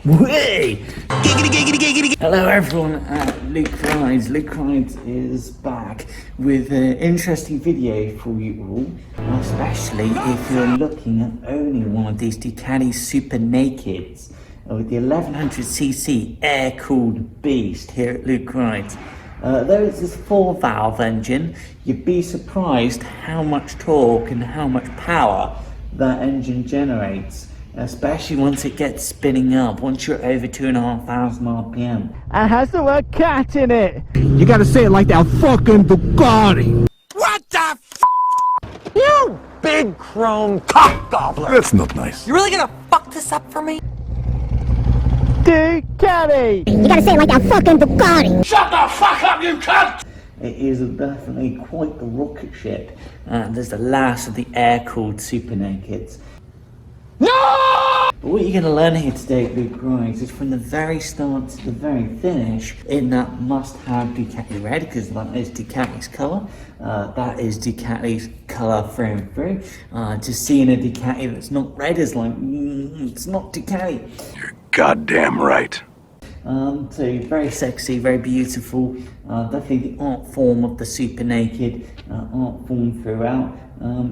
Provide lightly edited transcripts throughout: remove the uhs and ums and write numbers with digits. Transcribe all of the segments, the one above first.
Way! Giggity, giggity, giggity. Hello everyone at Luke Rides. Luke Rides is back with an interesting video for you all, especially if you're looking at owning one of these Ducati Supernakeds with the 1100cc air-cooled beast here at Luke Rides. Though it's this 4-valve engine, you'd be surprised how much torque and how much power that engine generates, especially once it gets spinning up, once you're over 2,500 RPM. It has the word cat in it. You gotta say it like that fucking Ducati. What the f***? You big chrome cock gobbler! That's not nice. You really gonna fuck this up for me? Ducati! You gotta say it like that fucking Ducati! Shut the fuck up, you cunt! It is definitely quite the rocket ship. There's the last of the air-cooled Supernakeds. No! But what you're going to learn here today at Luke Rides is from the very start to the very finish in that must-have Ducati red, because that is Ducati's colour. That is Ducati's colour through and through. Just seeing a Ducati that's not red is like, it's not Ducati. You're goddamn right. So very sexy, very beautiful, definitely the art form of the Supernaked, art form throughout,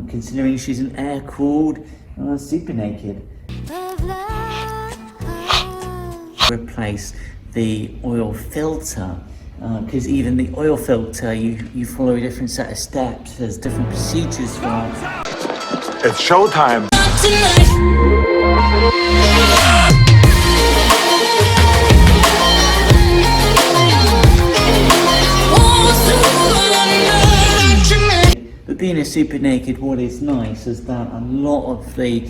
considering she's an air-cooled Supernaked. Replace the oil filter, because even the oil filter, you follow a different set of steps, there's different procedures for it. It's showtime. But being a Supernaked, what is nice is that a lot of the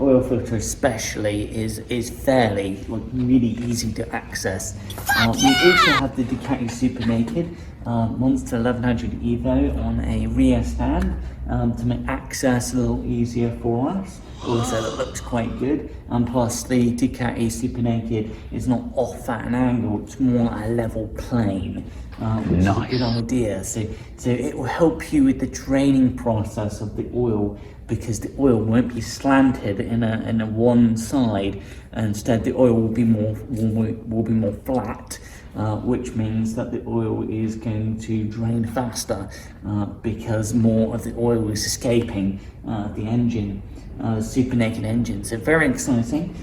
oil filter especially is fairly really easy to access. We also have the Ducati Supernaked Monster 1100 EVO on a rear stand to make access a little easier for us. Also, that looks quite good, and plus the Ducati Supernaked is not off at an angle, it's more at a level plane, which is a good idea. So it will help you with the draining process of the oil, because the oil won't be slanted in a one side. Instead, the oil will be more flat, which means that the oil is going to drain faster because more of the oil is escaping the engine. Supernaked engine, so very exciting.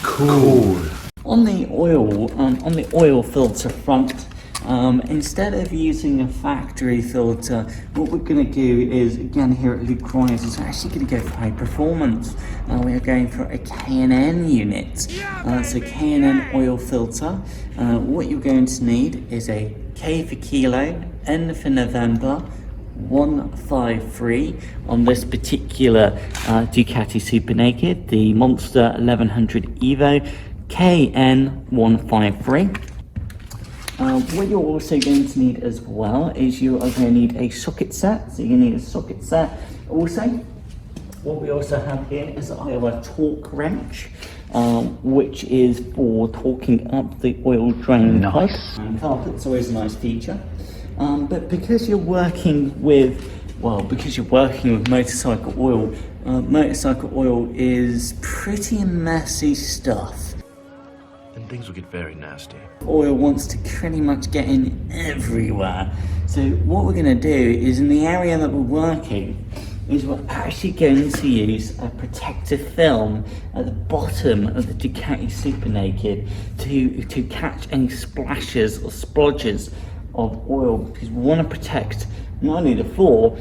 Cool. On the oil filter front, instead of using a factory filter, what we're going to do is, again here at Luke Rides, is we're actually going to go for high performance. We are going for a K&N unit, so K&N oil filter. What you're going to need is a K for kilo, N for November, 153 on this particular Ducati Supernaked, the Monster 1100 EVO, KN 153. What you're also going to need as well is you are going to need a socket set. So you're going to need a socket set. Also, what we also have here is I have a torque wrench, which is for torquing up the oil drain pipe. And carpet's always a nice feature. But because you're working with motorcycle oil is pretty messy stuff. And things will get very nasty. Oil wants to pretty much get in everywhere. So what we're going to do is, in the area that we're working, is we're actually going to use a protective film at the bottom of the Ducati Supernaked to catch any splashes or splodges of oil, because we want to protect not only the floor,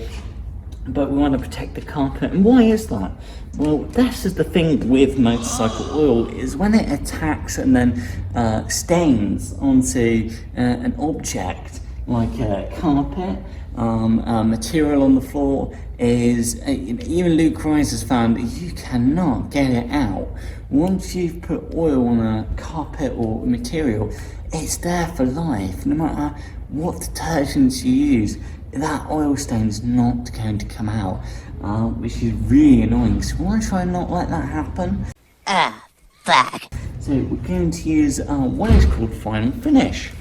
but we want to protect the carpet. And why is that? Well, this is the thing with motorcycle oil, is when it attacks and then stains onto an object like a carpet, material on the floor, is even Luke Rides has found that you cannot get it out. Once you've put oil on a carpet or material, it's there for life. No matter what detergents you use, that oil stain is not going to come out, which is really annoying. So we want to try and not let that happen. Fuck. So we're going to use what is called final finish.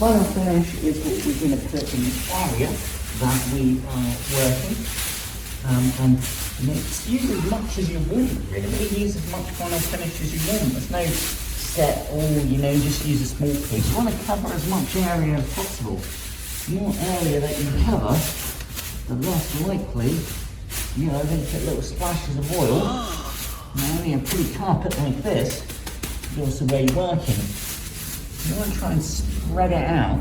Final finish is what we're going to put in the area that we are working. And use as much as you want, really. Use as much final finish as you want. There's no set, just use a small piece. You want to cover as much area as possible. The more area that you cover, the less likely you're going to get little splashes of oil. Now, only a pretty carpet like this, is the way you're working. You want to try and spread it out,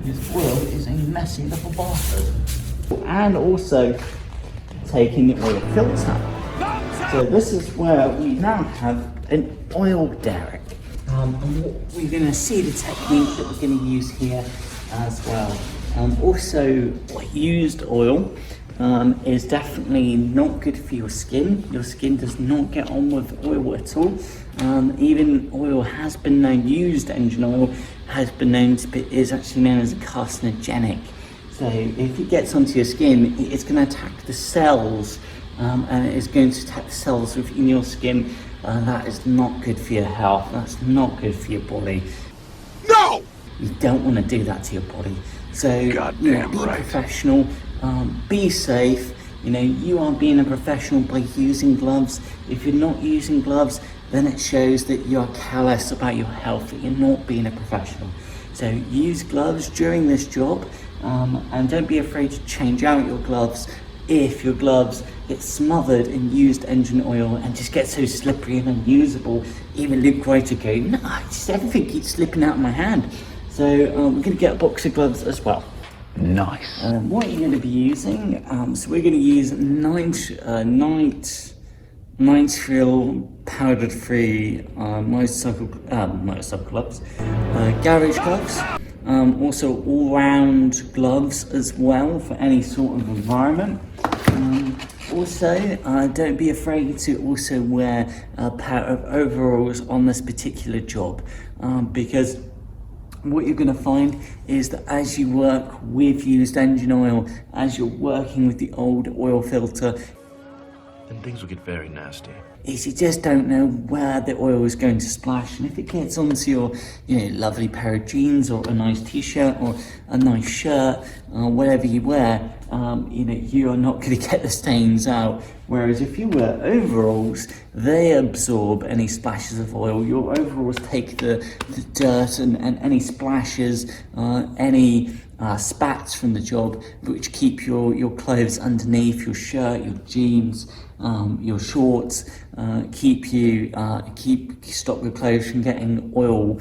because oil is a messy little bastard. And also taking the oil filter. So this is where we now have an oil derrick. And what we're going to see the technique that we're going to use here as well. Also, used oil is definitely not good for your skin. Your skin does not get on with oil at all. Even oil has been known, used engine oil has been known to be, is actually known as a carcinogenic. So if it gets onto your skin, it's going to attack the cells, and it is going to attack the cells within your skin. That is not good for your health. That's not good for your body. No! You don't want to do that to your body. So be professional, be safe. You are being a professional by using gloves. If you're not using gloves, then it shows that you're callous about your health, that you're not being a professional. So use gloves during this job, and don't be afraid to change out your gloves if your gloves get smothered in used engine oil and just get so slippery and unusable. Even Luke Wright go, no, just everything keeps slipping out of my hand. So we're going to get a box of gloves as well. Nice. What are you going to be using? So we're going to use nitrile powdered free motorcycle gloves, garage gloves, also all-round gloves as well for any sort of environment. Also, don't be afraid to also wear a pair of overalls on this particular job, because what you're going to find is that as you work with used engine oil, as you're working with the old oil filter, then things will get very nasty. is you just don't know where the oil is going to splash, and if it gets onto your lovely pair of jeans or a nice t-shirt or a nice shirt, whatever you wear, you are not going to get the stains out. Whereas if you wear overalls, they absorb any splashes of oil. Your overalls take the dirt and any splashes, any spats from the job, which keep your clothes underneath, your shirt, your jeans, your shorts, stop your clothes from getting oil,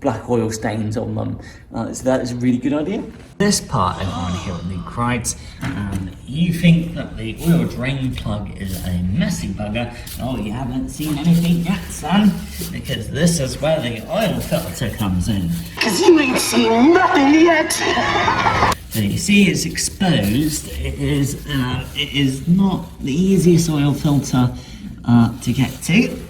black oil stains on them. So that is a really good idea. This part everyone here at Luke Wright, you think that the oil drain plug is a messy bugger. Oh, you haven't seen anything yet, son, because this is where the oil filter comes in. Cause you ain't seen nothing yet. So you see it's exposed. It is not the easiest oil filter to get to.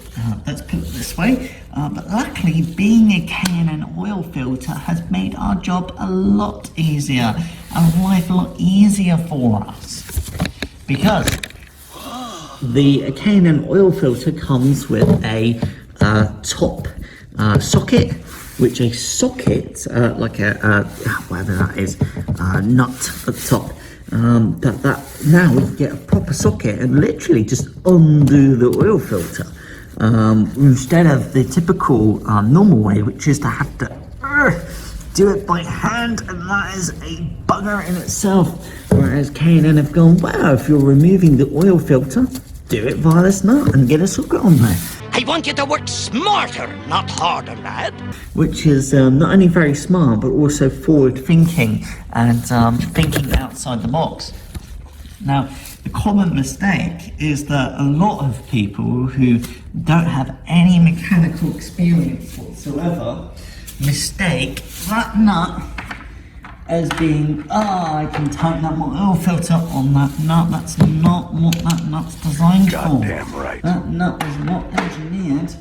Let's put it this way. But luckily, being a K&N oil filter has made our job a lot easier, and life a lot easier for us. Because the K&N oil filter comes with a top socket, which a socket, like a whatever that is, nut at the top. That now we can get a proper socket and literally just undo the oil filter. Instead of the typical normal way, which is to have to do it by hand, and that is a bugger in itself. Whereas K&N have gone, wow, if you're removing the oil filter, do it via this nut and get a socket on there. I want you to work smarter, not harder, lad. Which is not only very smart, but also forward thinking and thinking outside the box. Now, the common mistake is that a lot of people who don't have any mechanical experience whatsoever mistake that nut as being, I can tighten up my oil filter on that nut. That's not what that nut's designed for. Goddamn right. That nut is not engineered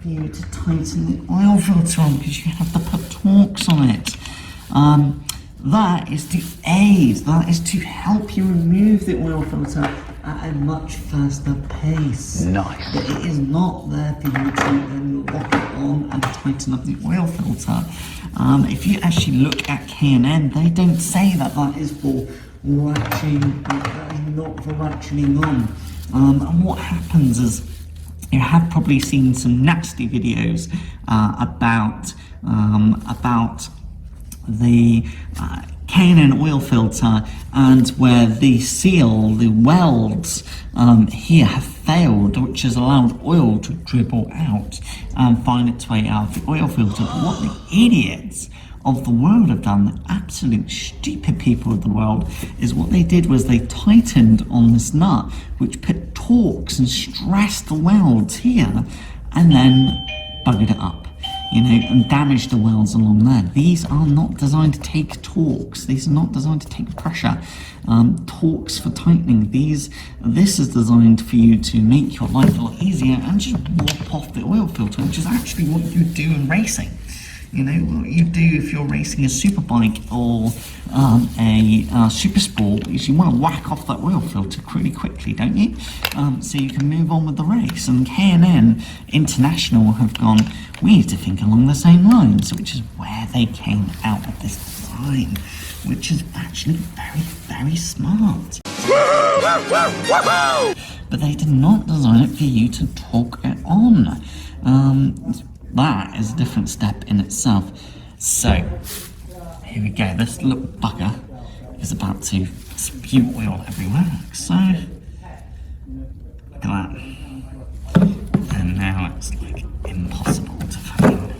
for you to tighten the oil filter on, because you have to put Torx on it. That is to aid, that is to help you remove the oil filter at a much faster pace. Nice. But it is not there for you to then lock it on and tighten up the oil filter. If you actually look at K&N, they don't say that that is for ratcheting, that is not for ratcheting on. And what happens is, you have probably seen some nasty videos about the K&N oil filter, and where the seal, the welds here have failed, which has allowed oil to dribble out and find its way out of the oil filter. But what the idiots of the world have done, the absolute stupid people of the world, is what they did was they tightened on this nut, which put torques and stressed the welds here, and then buggered it up, you know, and damaged the welds along there. These are not designed to take torques. These are not designed to take pressure. Torques for tightening. This is designed for you to make your life a lot easier and just mop off the oil filter, which is actually what you do in racing. You know, what you do if you're racing a superbike or a super sport is you want to whack off that oil filter pretty quickly, don't you? So you can move on with the race. And K&N International have gone, we need to think along the same lines, which is where they came out with this design, which is actually very, very smart. But they did not design it for you to torque it on. That is a different step in itself. So, here we go. This little bugger is about to spew oil everywhere. So, look at that. And now it's like impossible to find.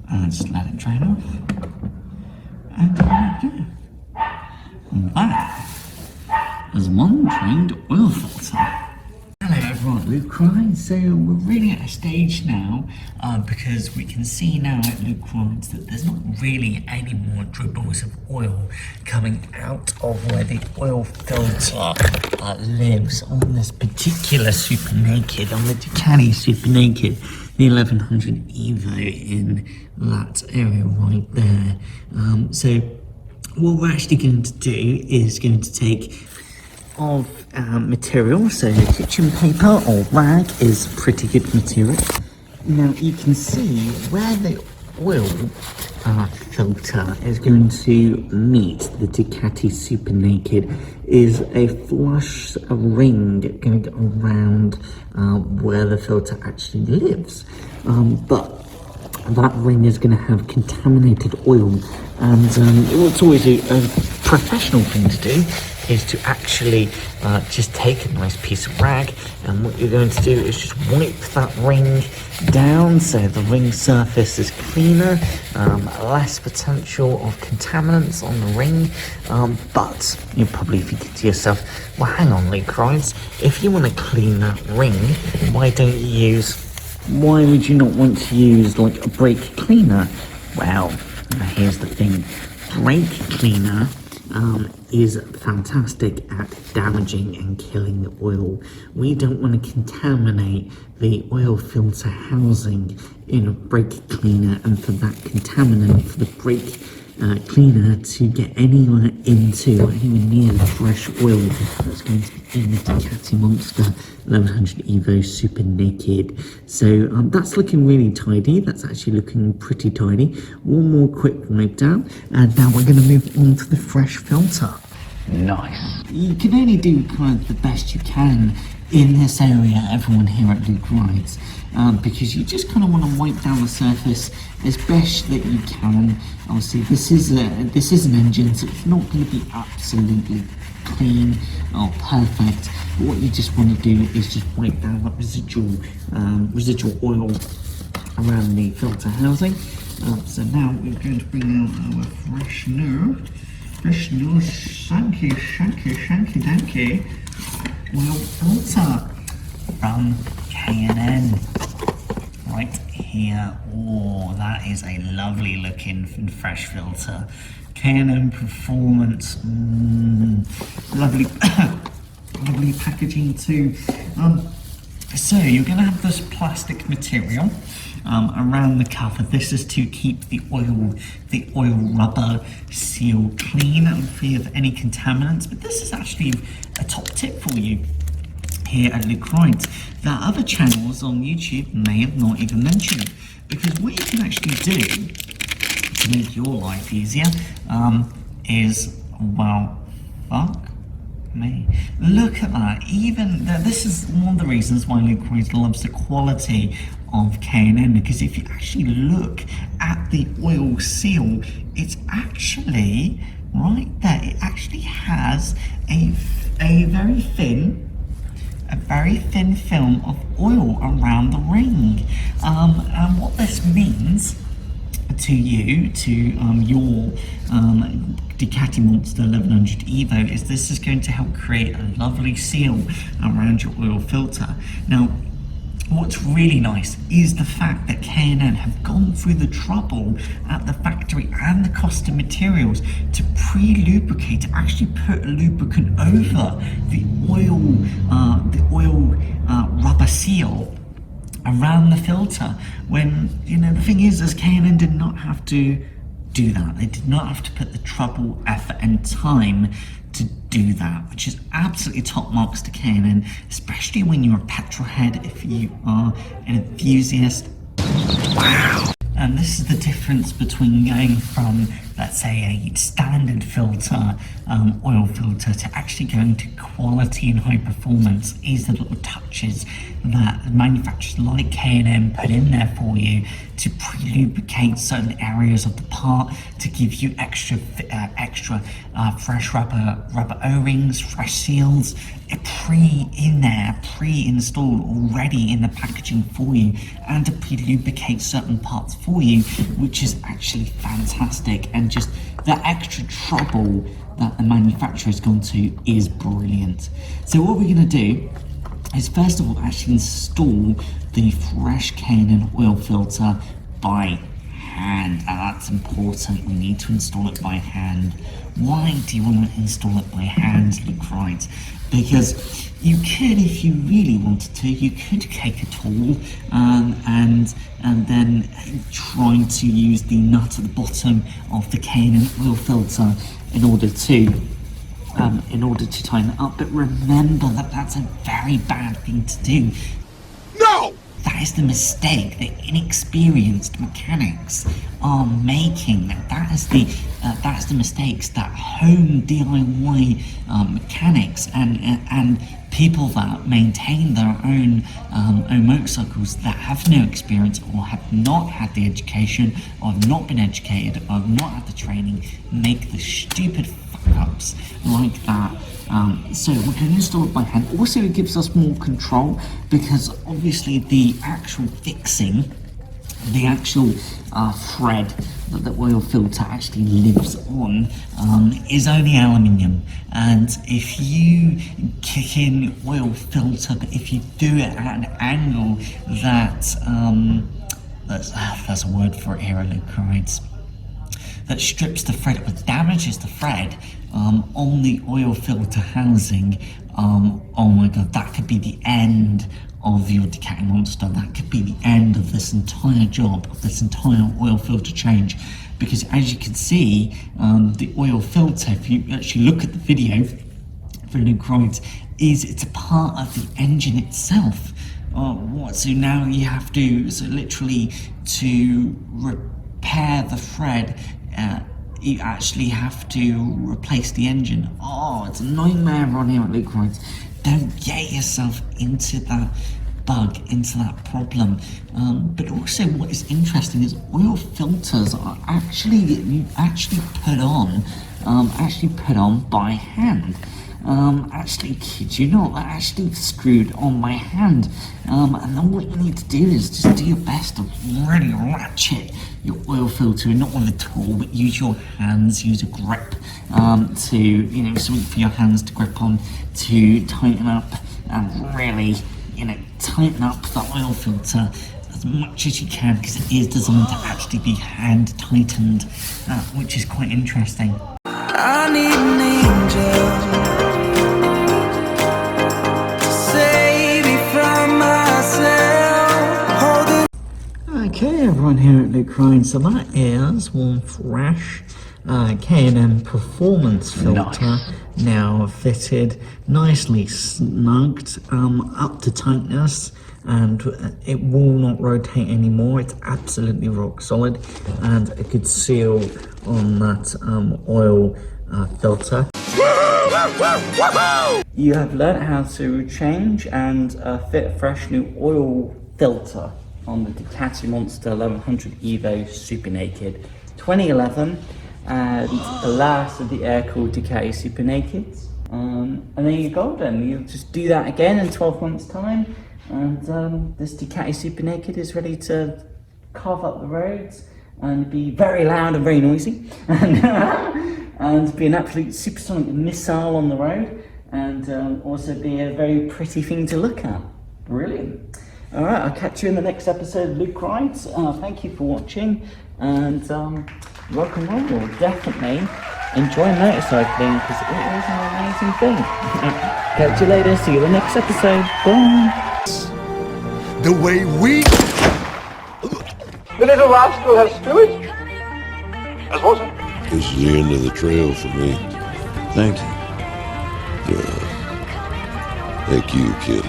And just let it drain off. And there we go. And that is one drained oil filter. Hello everyone, Luke Rides. So we're really at a stage now because we can see now at Luke Rides that there's not really any more dribbles of oil coming out of where the oil filter lives on this particular Supernaked, on the Ducati Supernaked, the 1100 EVO in that area right there. So what we're actually going to do is going to take of material, so kitchen paper or rag is pretty good material. Now you can see where the oil filter is going to meet the Ducati Supernaked is a flush ring going around where the filter actually lives, but that ring is going to have contaminated oil, and what's always a professional thing to do is to actually just take a nice piece of rag, and what you're going to do is just wipe that ring down so the ring surface is cleaner, less potential of contaminants on the ring, but you're probably thinking to yourself, well hang on Luke Rides, if you want to clean that ring, why would you not want to use like a brake cleaner? Well, here's the thing, brake cleaner is fantastic at damaging and killing the oil. We don't want to contaminate the oil filter housing in a brake cleaner, and for that contaminant, for the brake cleaner to get anywhere near the fresh oil that's going to be in the Ducati Monster 1100 EVO Supernaked. So that's looking really tidy. That's actually looking pretty tidy. One more quick wipe down, and now we're going to move on to the fresh filter. Nice. You can only do kind of the best you can in this area, everyone here at Luke Rides, because you just kind of want to wipe down the surface as best that you can. Obviously this is an engine, so it's not going to be absolutely clean or perfect, but what you just want to do is just wipe down that residual oil around the filter housing. So now we're going to bring out our freshener, shanky danky oil filter from K&N right here. Oh, that is a lovely looking fresh filter. K&N Performance, lovely lovely packaging too. So you're going to have this plastic material around the cover. This is to keep the oil rubber seal clean and free of any contaminants. But this is actually a top tip for you here at Luke Rides that other channels on YouTube may have not even mentioned. Because what you can actually do to make your life easier is, well, fuck me. Look at that. Even this is one of the reasons why Luke Rides loves the quality of K&N, because if you actually look at the oil seal, it's actually right there. It actually has a very thin film of oil around the ring, and what this means to you, to your Ducati Monster 1100 EVO, is this is going to help create a lovely seal around your oil filter. Now, what's really nice is the fact that K&N have gone through the trouble at the factory and the cost of materials to pre-lubricate, to actually put lubricant over the oil rubber seal around the filter, when, you know, the thing is K&N did not have to do that. They did not have to put the trouble, effort and time to do that, which is absolutely top marks to K&N, especially when you're a petrol head, if you are an enthusiast. Wow. And this is the difference between going from, let's say, a standard filter, oil filter, to actually going to quality and high performance, is the little touches that manufacturers like K&N put in there for you to pre-lubricate certain areas of the part, to give you extra fresh rubber O-rings, fresh seals, pre-installed already in the packaging for you, and to pre-lubricate certain parts for you, which is actually fantastic. And just the extra trouble that the manufacturer has gone to is brilliant. So what we're going to do is, first of all, actually install the fresh K&N oil filter by hand, and that's important. We need to install it by hand. Why do you want to install it by hand, Luke Rides? Because you could, if you really wanted to, you could take a tool and then try to use the nut at the bottom of the K&N oil filter in order to tighten it up. But remember that that's a very bad thing to do. No! That is the mistake that inexperienced mechanics are making. That is the mistakes that home DIY mechanics and people that maintain their own motorcycles that have no experience, or have not had the education, or have not been educated, or have not had the training, make the stupid fuck-ups like that. So we're going to install it by hand. Also, it gives us more control, because obviously the actual fixing, the actual thread that the oil filter actually lives on is only aluminium. And if you kick in oil filter, but if you do it at an angle that there's a word for it here, Luke Rides, that strips the thread or damages the thread on the oil filter housing, oh my god, that could be the end of your Ducati Monster. That could be the end of this entire job, of this entire oil filter change. Because as you can see, the oil filter, if you actually look at the video for Luke Rides, it's a part of the engine itself. So now you have to, so literally to repair the thread, you actually have to replace the engine. Oh, it's a nightmare on here at Luke Rides. Don't get yourself into that bug, into that problem. But also what is interesting is oil filters are actually put on by hand. Actually, kid you not, they're actually screwed on by hand. And then what you need to do is just do your best to really ratchet your oil filter, not with a tool, but use your hands, use a grip to, you know, something for your hands to grip on, to tighten up and really, you know, tighten up the oil filter as much as you can, because it is designed to actually be hand tightened, which is quite interesting. I need an angel everyone here at Luke Ryan. So that is one fresh K&M Performance filter, Nice. now fitted, nicely snugged, up to tightness, and it will not rotate anymore. It's absolutely rock solid, and a good seal on that oil filter. You have learnt how to change and fit a fresh new oil filter on the Ducati Monster 1100 EVO Supernaked 2011, and the last of the air-cooled Ducati Supernaked. And then you're golden. You'll just do that again in 12 months' time, and this Ducati Supernaked is ready to carve up the roads and be very loud and very noisy, and be an absolute supersonic missile on the road, and also be a very pretty thing to look at. Brilliant. All right, I'll catch you in the next episode of Luke Rides. Thank you for watching, and rock and roll. Definitely enjoy motorcycling, because it is an amazing thing. Catch you later. See you in the next episode. Bye. The way we... The little rascal has fluid. As was it? This is the end of the trail for me. Thank you. Yeah. Thank you, kid.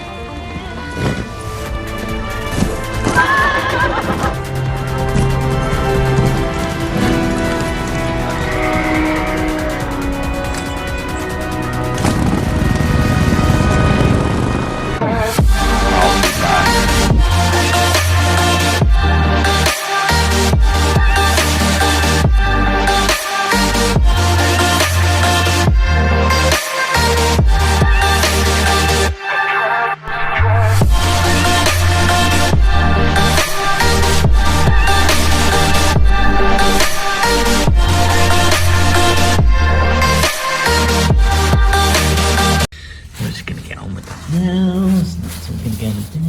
We're just gonna get on with that now. So that's what we're gonna get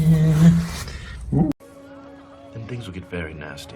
there. Then things will get very nasty.